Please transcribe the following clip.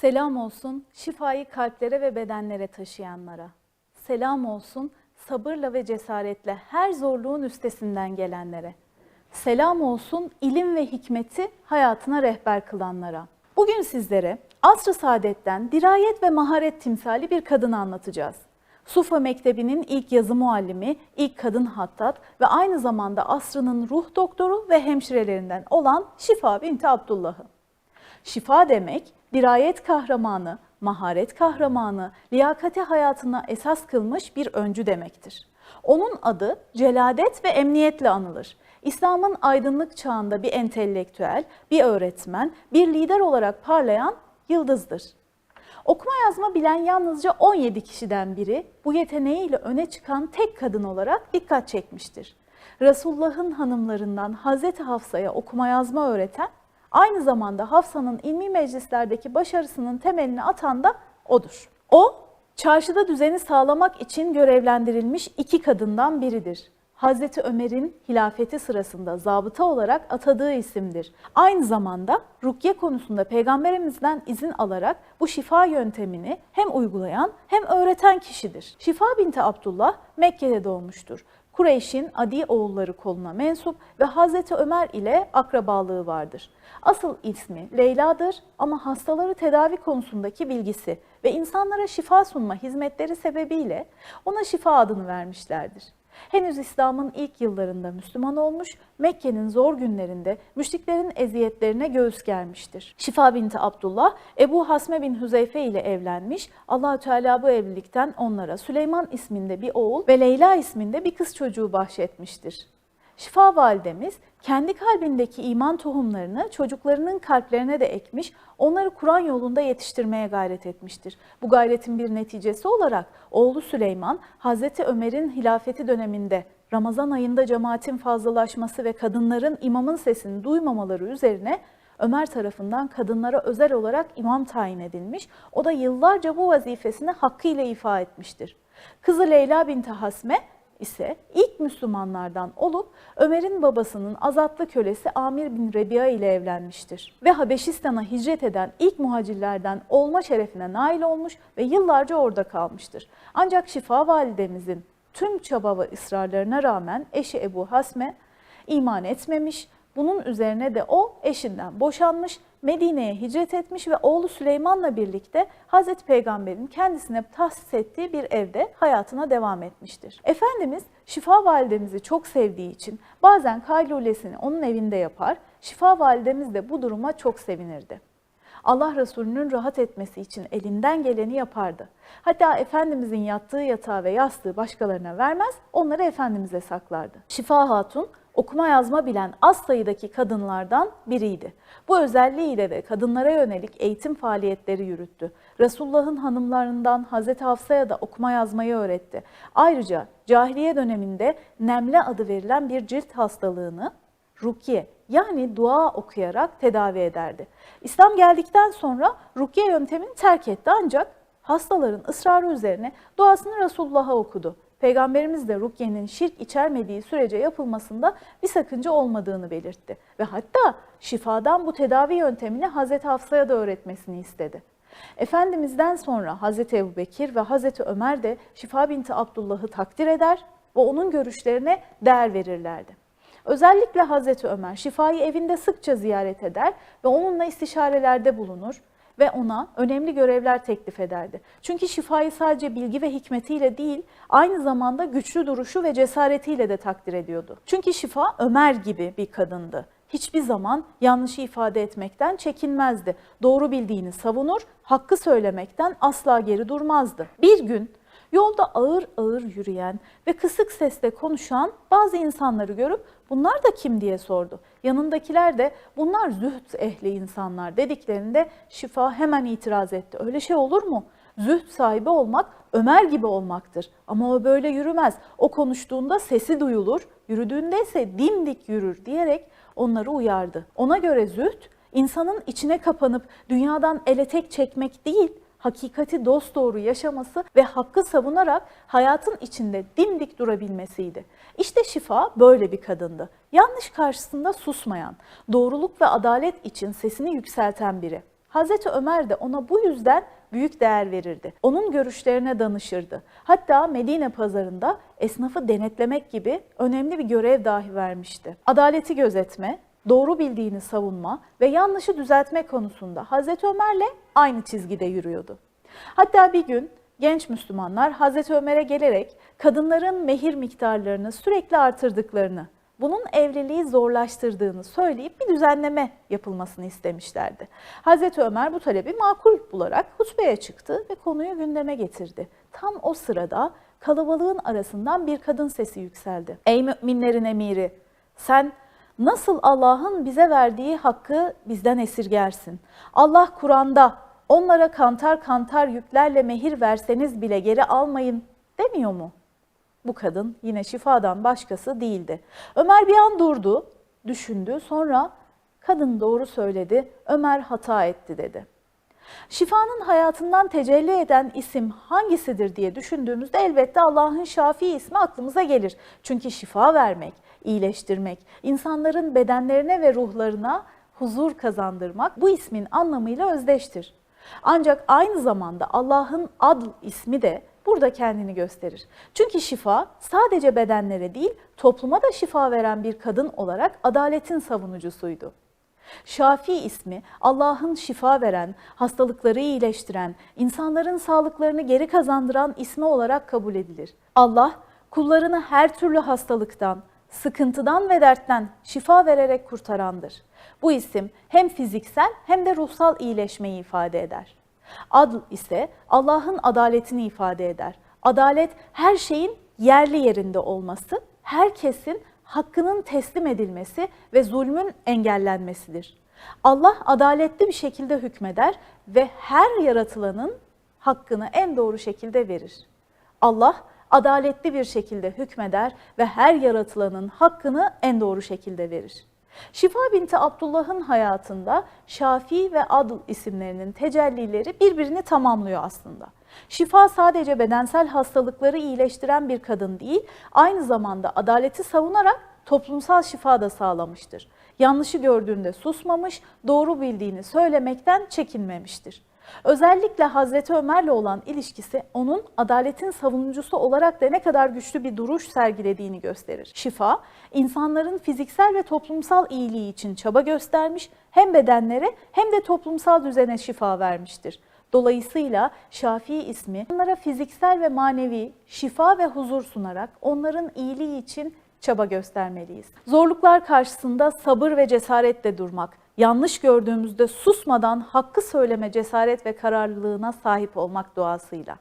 Selam olsun şifayı kalplere ve bedenlere taşıyanlara. Selam olsun sabırla ve cesaretle her zorluğun üstesinden gelenlere. Selam olsun ilim ve hikmeti hayatına rehber kılanlara. Bugün sizlere Asr-ı Saadet'ten dirayet ve maharet timsali bir kadını anlatacağız. Sufa Mektebi'nin ilk yazı muallimi, ilk kadın hattat ve aynı zamanda asrının ruh doktoru ve hemşirelerinden olan Şifa binti Abdullah'ı. Şifa demek, dirayet kahramanı, maharet kahramanı, liyakati hayatına esas kılmış bir öncü demektir. Onun adı celadet ve emniyetle anılır. İslam'ın aydınlık çağında bir entelektüel, bir öğretmen, bir lider olarak parlayan yıldızdır. Okuma yazma bilen yalnızca 17 kişiden biri bu yeteneğiyle öne çıkan tek kadın olarak dikkat çekmiştir. Resulullah'ın hanımlarından Hazreti Hafsa'ya okuma yazma öğreten, aynı zamanda Hafsa'nın ilmi meclislerdeki başarısının temelini atan da odur. O, çarşıda düzeni sağlamak için görevlendirilmiş iki kadından biridir. Hazreti Ömer'in hilafeti sırasında zabıta olarak atadığı isimdir. Aynı zamanda rukiye konusunda Peygamberimizden izin alarak bu şifa yöntemini hem uygulayan hem öğreten kişidir. Şifa binti Abdullah Mekke'de doğmuştur. Kureyş'in Adi oğulları koluna mensup ve Hazreti Ömer ile akrabalığı vardır. Asıl ismi Leyla'dır ama hastaları tedavi konusundaki bilgisi ve insanlara şifa sunma hizmetleri sebebiyle ona Şifa adını vermişlerdir. Henüz İslam'ın ilk yıllarında Müslüman olmuş, Mekke'nin zor günlerinde müşriklerin eziyetlerine göğüs germiştir. Şifa binti Abdullah, Ebu Hasme bin Hüzeyfe ile evlenmiş, Allah-u Teala bu evlilikten onlara Süleyman isminde bir oğul ve Leyla isminde bir kız çocuğu bahşetmiştir. Şifa validemiz kendi kalbindeki iman tohumlarını çocuklarının kalplerine de ekmiş, onları Kur'an yolunda yetiştirmeye gayret etmiştir. Bu gayretin bir neticesi olarak oğlu Süleyman, Hazreti Ömer'in hilafeti döneminde Ramazan ayında cemaatin fazlalaşması ve kadınların imamın sesini duymamaları üzerine Ömer tarafından kadınlara özel olarak imam tayin edilmiş, o da yıllarca bu vazifesini hakkıyla ifa etmiştir. Kızı Leyla binti Hasme ise ilk Müslümanlardan olup Ömer'in babasının azatlı kölesi Amir bin Rebi'a ile evlenmiştir. Ve Habeşistan'a hicret eden ilk muhacirlerden olma şerefine nail olmuş ve yıllarca orada kalmıştır. Ancak Şifa validemizin tüm çaba ve ısrarlarına rağmen eşi Ebu Hasme iman etmemiş. Bunun üzerine de o eşinden boşanmış, Medine'ye hicret etmiş ve oğlu Süleyman'la birlikte Hazreti Peygamber'in kendisine tahsis ettiği bir evde hayatına devam etmiştir. Efendimiz Şifa validemizi çok sevdiği için bazen kaylulesini onun evinde yapar, Şifa validemiz de bu duruma çok sevinirdi. Allah Resulü'nün rahat etmesi için elinden geleni yapardı. Hatta Efendimizin yattığı yatağı ve yastığı başkalarına vermez, onları Efendimiz'e saklardı. Şifa Hatun, okuma yazma bilen az sayıdaki kadınlardan biriydi. Bu özelliğiyle de kadınlara yönelik eğitim faaliyetleri yürüttü. Resulullah'ın hanımlarından Hazreti Hafsa'ya da okuma yazmayı öğretti. Ayrıca cahiliye döneminde nemle adı verilen bir cilt hastalığını rukiye yani dua okuyarak tedavi ederdi. İslam geldikten sonra rukiye yöntemini terk etti ancak hastaların ısrarı üzerine duasını Resulullah'a okudu. Peygamberimiz de rukiyenin şirk içermediği sürece yapılmasında bir sakınca olmadığını belirtti. Ve hatta şifadan bu tedavi yöntemini Hazreti Hafsa'ya da öğretmesini istedi. Efendimiz'den sonra Hazreti Ebubekir ve Hazreti Ömer de Şifa binti Abdullah'ı takdir eder ve onun görüşlerine değer verirlerdi. Özellikle Hazreti Ömer Şifa'yı evinde sıkça ziyaret eder ve onunla istişarelerde bulunur ve ona önemli görevler teklif ederdi. Çünkü Şifa'yı sadece bilgi ve hikmetiyle değil, aynı zamanda güçlü duruşu ve cesaretiyle de takdir ediyordu. Çünkü Şifa Ömer gibi bir kadındı. Hiçbir zaman yanlışı ifade etmekten çekinmezdi. Doğru bildiğini savunur, hakkı söylemekten asla geri durmazdı. Bir gün yolda ağır ağır yürüyen ve kısık sesle konuşan bazı insanları görüp bunlar da kim diye sordu. Yanındakiler de bunlar zühd ehli insanlar dediklerinde Şifa hemen itiraz etti. Öyle şey olur mu? Zühd sahibi olmak Ömer gibi olmaktır. Ama o böyle yürümez. O konuştuğunda sesi duyulur, yürüdüğünde ise dimdik yürür diyerek onları uyardı. Ona göre zühd insanın içine kapanıp dünyadan ele tek çekmek değil, hakikati dosdoğru yaşaması ve hakkı savunarak hayatın içinde dimdik durabilmesiydi. İşte Şifa böyle bir kadındı. Yanlış karşısında susmayan, doğruluk ve adalet için sesini yükselten biri. Hazreti Ömer de ona bu yüzden büyük değer verirdi. Onun görüşlerine danışırdı. Hatta Medine pazarında esnafı denetlemek gibi önemli bir görev dahi vermişti. Adaleti gözetme, doğru bildiğini savunma ve yanlışı düzeltme konusunda Hazreti Ömer'le aynı çizgide yürüyordu. Hatta bir gün genç Müslümanlar Hazreti Ömer'e gelerek kadınların mehir miktarlarını sürekli artırdıklarını, bunun evliliği zorlaştırdığını söyleyip bir düzenleme yapılmasını istemişlerdi. Hazreti Ömer bu talebi makul bularak hutbeye çıktı ve konuyu gündeme getirdi. Tam o sırada kalabalığın arasından bir kadın sesi yükseldi. "Ey müminlerin emiri, sen nasıl Allah'ın bize verdiği hakkı bizden esirgersin? Allah Kur'an'da onlara kantar kantar yüklerle mehir verseniz bile geri almayın demiyor mu?" Bu kadın yine şifadan başkası değildi. Ömer bir an durdu, düşündü. Sonra "Kadın doğru söyledi, Ömer hata etti" dedi. Şifanın hayatından tecelli eden isim hangisidir diye düşündüğümüzde elbette Allah'ın Şafii ismi aklımıza gelir. Çünkü şifa vermek, iyileştirmek, insanların bedenlerine ve ruhlarına huzur kazandırmak bu ismin anlamıyla özdeştir. Ancak aynı zamanda Allah'ın Adl ismi de burada kendini gösterir. Çünkü şifa sadece bedenlere değil, topluma da şifa veren bir kadın olarak adaletin savunucusuydu. Şafi ismi Allah'ın şifa veren, hastalıkları iyileştiren, insanların sağlıklarını geri kazandıran ismi olarak kabul edilir. Allah kullarını her türlü hastalıktan, sıkıntıdan ve dertten şifa vererek kurtarandır. Bu isim hem fiziksel hem de ruhsal iyileşmeyi ifade eder. Adl ise Allah'ın adaletini ifade eder. Adalet her şeyin yerli yerinde olması, herkesin hakkının teslim edilmesi ve zulmün engellenmesidir. Allah adaletli bir şekilde hükmeder ve her yaratılanın hakkını en doğru şekilde verir. Allah adaletli bir şekilde hükmeder ve her yaratılanın hakkını en doğru şekilde verir. Şifa binti Abdullah'ın hayatında Şafi ve Adl isimlerinin tecellileri birbirini tamamlıyor aslında. Şifa sadece bedensel hastalıkları iyileştiren bir kadın değil, aynı zamanda adaleti savunarak toplumsal şifa da sağlamıştır. Yanlışı gördüğünde susmamış, doğru bildiğini söylemekten çekinmemiştir. Özellikle Hazreti Ömer'le olan ilişkisi onun adaletin savunucusu olarak da ne kadar güçlü bir duruş sergilediğini gösterir. Şifa, insanların fiziksel ve toplumsal iyiliği için çaba göstermiş, hem bedenlere hem de toplumsal düzene şifa vermiştir. Dolayısıyla Şafii ismi onlara fiziksel ve manevi şifa ve huzur sunarak onların iyiliği için çaba göstermeliyiz. Zorluklar karşısında sabır ve cesaretle durmak, yanlış gördüğümüzde susmadan hakkı söyleme cesaret ve kararlılığına sahip olmak duasıyla.